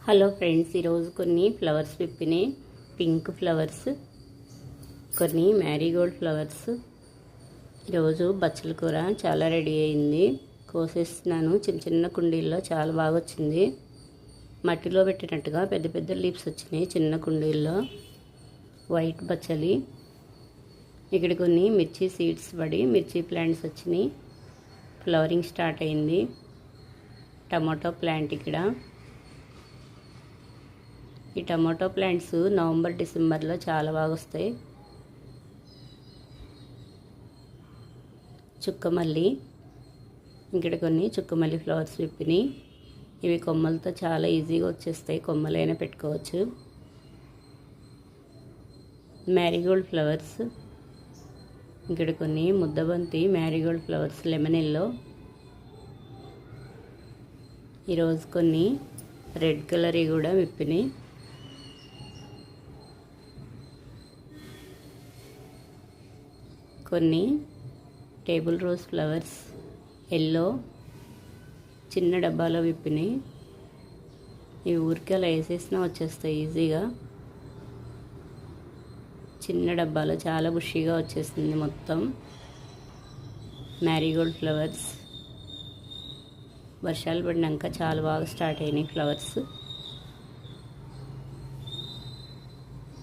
Hello friends, ఈరోజు కొన్ని flowers విప్పినాయి. Pink flowers, కొన్ని మ్యారీగోల్డ్ ఫ్లవర్స్. ఈరోజు బచ్చల కూర చాలా రెడీ అయింది. కోసేస్తున్నాను. చిన్న చిన్న కుండీల్లో చాలా బాగా వచ్చింది. మట్టిలో పెట్టినట్టుగా పెద్ద పెద్ద లీవ్స్ వచ్చినాయి చిన్న కుండీల్లో. వైట్ బచ్చలి. ఇక్కడ కొన్ని మిర్చి సీడ్స్ పడి మిర్చి ప్లాంట్స్ వచ్చినాయి. ఫ్లవరింగ్ స్టార్ట్ అయింది. టమాటో ప్లాంట్ ఇక్కడ. ఈ టమాటో ప్లాంట్స్ నవంబర్ డిసెంబర్లో చాలా బాగా వస్తాయి. చుక్కమల్లి. ఇక్కడ కొన్ని చుక్కమల్లి ఫ్లవర్స్ విప్పినాయి. ఇవి కొమ్మలతో చాలా ఈజీగా వచ్చేస్తాయి. కొమ్మలైనా పెట్టుకోవచ్చు. మ్యారీగోల్డ్ ఫ్లవర్స్. ఇక్కడ కొన్ని ముద్దబంతి మ్యారీగోల్డ్ ఫ్లవర్స్ లెమన్ ఎల్లో. ఈరోజు కొన్ని రెడ్ కలర్ కూడా విప్పినాయి. కొన్ని టేబుల్ రోజ్ ఫ్లవర్స్ ఎల్లో చిన్న డబ్బాలో విప్పినాయి. ఇవి ఊరికే అలా వేసేసినా వచ్చేస్తాయి ఈజీగా. చిన్న డబ్బాలో చాలా బుషీగా వచ్చేసింది మొత్తం. మ్యారీగోల్డ్ ఫ్లవర్స్. వర్షాలు పడినాక చాలా బాగా స్టార్ట్ అయినాయి ఫ్లవర్స్.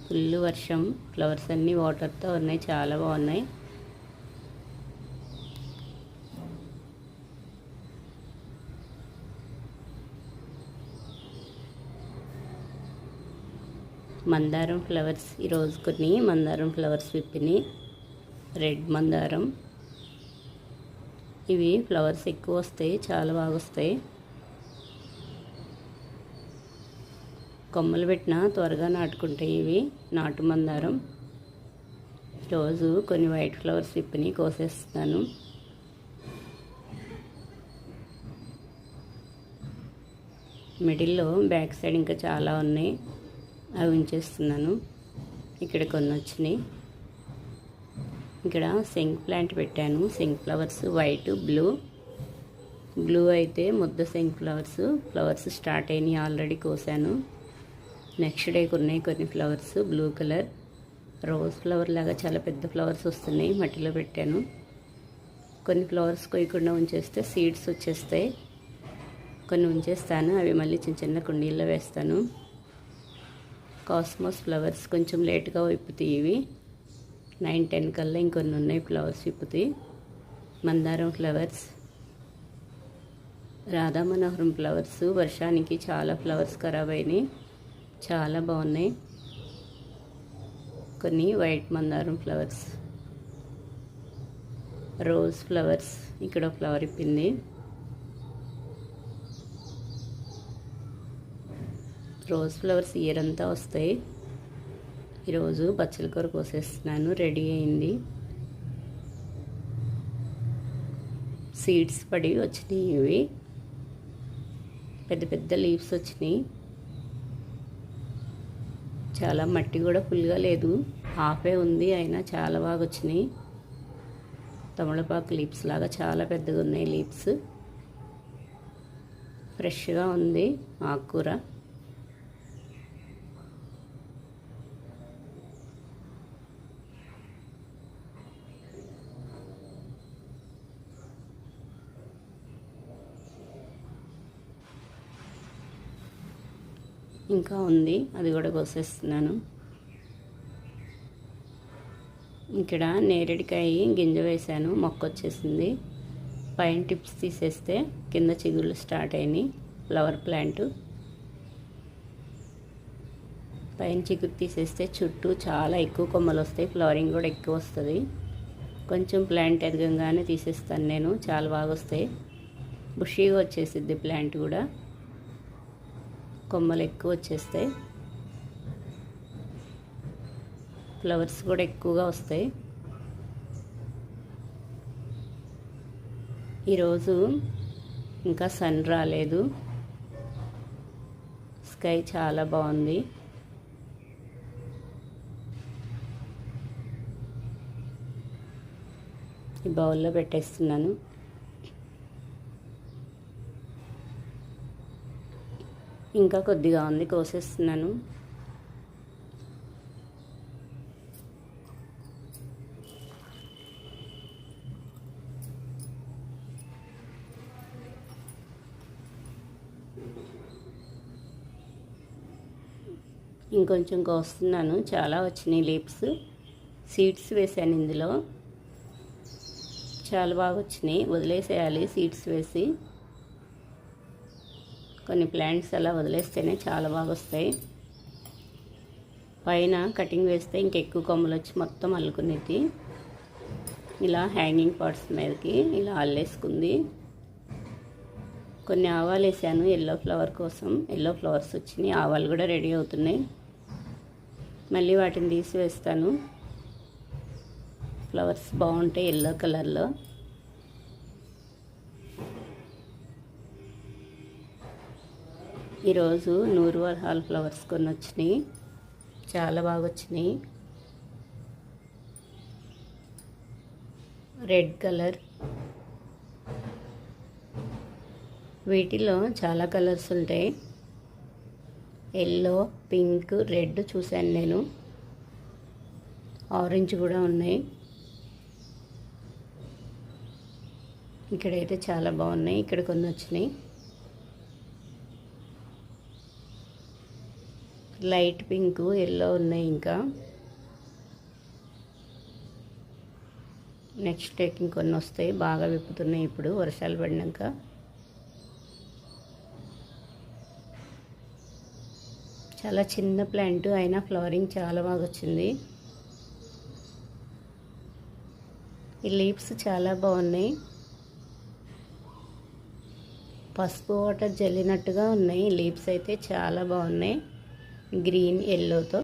ఫుల్ వర్షం. ఫ్లవర్స్ అన్నీ వాటర్తో ఉన్నాయి. చాలా బాగున్నాయి. మందారం ఫ్లవర్స్. ఈరోజు కొన్ని మందారం ఫ్లవర్స్ విప్పినాయి. రెడ్ మందారం. ఇవి ఫ్లవర్స్ ఎక్కువ వస్తాయి. చాలా బాగా వస్తాయి. కొమ్మలు పెట్టినా త్వరగా నాటుకుంటాయి ఇవి. నాటు మందారం. ఈరోజు కొన్ని వైట్ ఫ్లవర్స్ విప్పినాయి. కోసేస్తున్నాను. మిడిల్లో బ్యాక్ సైడ్ ఇంకా చాలా ఉన్నాయి. అవి ఉంచేస్తున్నాను. ఇక్కడ కొన్ని వచ్చినాయి. ఇక్కడ శంక్ ప్లాంట్ పెట్టాను. శంక్ ఫ్లవర్స్ వైట్ బ్లూ అయితే ముద్ద శంక్ ఫ్లవర్స్. ఫ్లవర్స్ స్టార్ట్ అయినాయి. ఆల్రెడీ కోసాను. నెక్స్ట్ డే ఉన్నాయి కొన్ని flowers blue colour. Rose flower లాగా చాలా పెద్ద ఫ్లవర్స్ వస్తున్నాయి. మట్టిలో పెట్టాను. కొన్ని ఫ్లవర్స్ కొయ్యకుండా ఉంచేస్తే సీడ్స్ వచ్చేస్తాయి. కొన్ని ఉంచేస్తాను. అవి మళ్ళీ చిన్న చిన్న కుండీల్లో వేస్తాను. కాస్మోస్ ఫ్లవర్స్ కొంచెం లేట్గా విప్పుతాయి. ఇవి 9-10 కల్లా ఇంకొన్ని ఉన్నాయి ఫ్లవర్స్ విప్పుతాయి. మందారం ఫ్లవర్స్. రాధా మనోహరం ఫ్లవర్స్. వర్షానికి చాలా ఫ్లవర్స్ ఖరాబ్ అయినాయి. చాలా బాగున్నాయి. కొన్ని వైట్ మందారం ఫ్లవర్స్. Rose flowers. ఇక్కడ ఫ్లవర్ ఇప్పింది. రోజ్ ఫ్లవర్స్ ఇయర్ అంతా వస్తాయి. ఈరోజు బచ్చల కూర కోసేస్తున్నాను. రెడీ అయింది. సీడ్స్ పడి వచ్చినాయి. ఇవి పెద్ద పెద్ద లీవ్స్ వచ్చినాయి. చాలా మట్టి కూడా ఫుల్గా లేదు. హాఫే ఉంది. అయినా చాలా బాగా వచ్చినాయి. తమలపాకు లీవ్స్ లాగా చాలా పెద్దగా ఉన్నాయి లీవ్స్. ఫ్రెష్గా ఉంది ఆకుకూర. ఇంకా ఉంది. అది కూడా కోసేస్తున్నాను. ఇక్కడ నేరేడికాయ గింజ వేసాను. మొక్క వచ్చేసింది. పైన టిప్స్ తీసేస్తే కింద చిగుళ్ళు స్టార్ట్ అయినాయి. Flower plant. పైన చిగురు తీసేస్తే చుట్టూ చాలా ఎక్కువ కొమ్మలు వస్తాయి. ఫ్లవరింగ్ కూడా ఎక్కువ వస్తుంది. కొంచెం ప్లాంట్ ఎదగంగానే తీసేస్తాను నేను. చాలా బాగా వస్తాయి. బుషీగా వచ్చేసిద్ది ప్లాంట్ కూడా. కొమ్మలు ఎక్కువ వచ్చేస్తాయి. ఫ్లవర్స్ కూడా ఎక్కువగా వస్తాయి. ఈరోజు ఇంకా సన్ రాలేదు. స్కై చాలా బాగుంది. ఈ బౌల్లో పెట్టేస్తున్నాను. ఇంకా కొద్దిగా ఉంది, కోసేస్తున్నాను. ఇంకొంచెం కోస్తున్నాను. చాలా వచ్చినాయి లీవ్స్. సీడ్స్ వేసాను ఇందులో, చాలా బాగా వచ్చినాయి. వదిలేసేయాలి సీడ్స్ వేసి. కొన్ని ప్లాంట్స్ అలా వదిలేస్తేనే చాలా బాగా వస్తాయి. పైన కటింగ్ వేస్తే ఇంకెక్కువ కొమ్మలు వచ్చి మొత్తం అల్లుకునేది. ఇలా హ్యాంగింగ్ పాట్స్ మీదకి ఇలా అల్లేసుకుంది. కొన్ని ఆవాలు వేసాను ఎల్లో ఫ్లవర్ కోసం. ఎల్లో ఫ్లవర్స్ వచ్చినాయి, ఆవాలు కూడా రెడీ అవుతున్నాయి. మళ్ళీ వాటిని తీసి వేస్తాను. ఫ్లవర్స్ బాగుంటాయి ఎల్లో కలర్లో. ఈరోజు నూర్వహాల్ ఫ్లవర్స్ కొన్ని వచ్చినాయి, చాలా బాగా వచ్చినాయి. రెడ్ కలర్, వీటిలో చాలా కలర్స్ ఉంటాయి. ఎల్లో, పింక్, రెడ్ చూశాను నేను. ఆరెంజ్ కూడా ఉన్నాయి. ఇక్కడైతే చాలా బాగున్నాయి. ఇక్కడ కొన్ని వచ్చినాయి. లైట్ పింక్, ఎల్లో ఉన్నాయి. ఇంకా నెక్స్ట్ ఇంకొన్ని వస్తాయి. బాగా విప్పుతున్నాయి ఇప్పుడు వర్షాలు పడినాక. చాలా చిన్న ప్లాంట్ అయినా ఫ్లవరింగ్ చాలా బాగా వచ్చింది. ఈ లీవ్స్ చాలా బాగున్నాయి. పసుపు వాటర్ జల్లినట్టుగా ఉన్నాయి. లీవ్స్ అయితే చాలా బాగున్నాయి, గ్రీన్ ఎల్లోతో.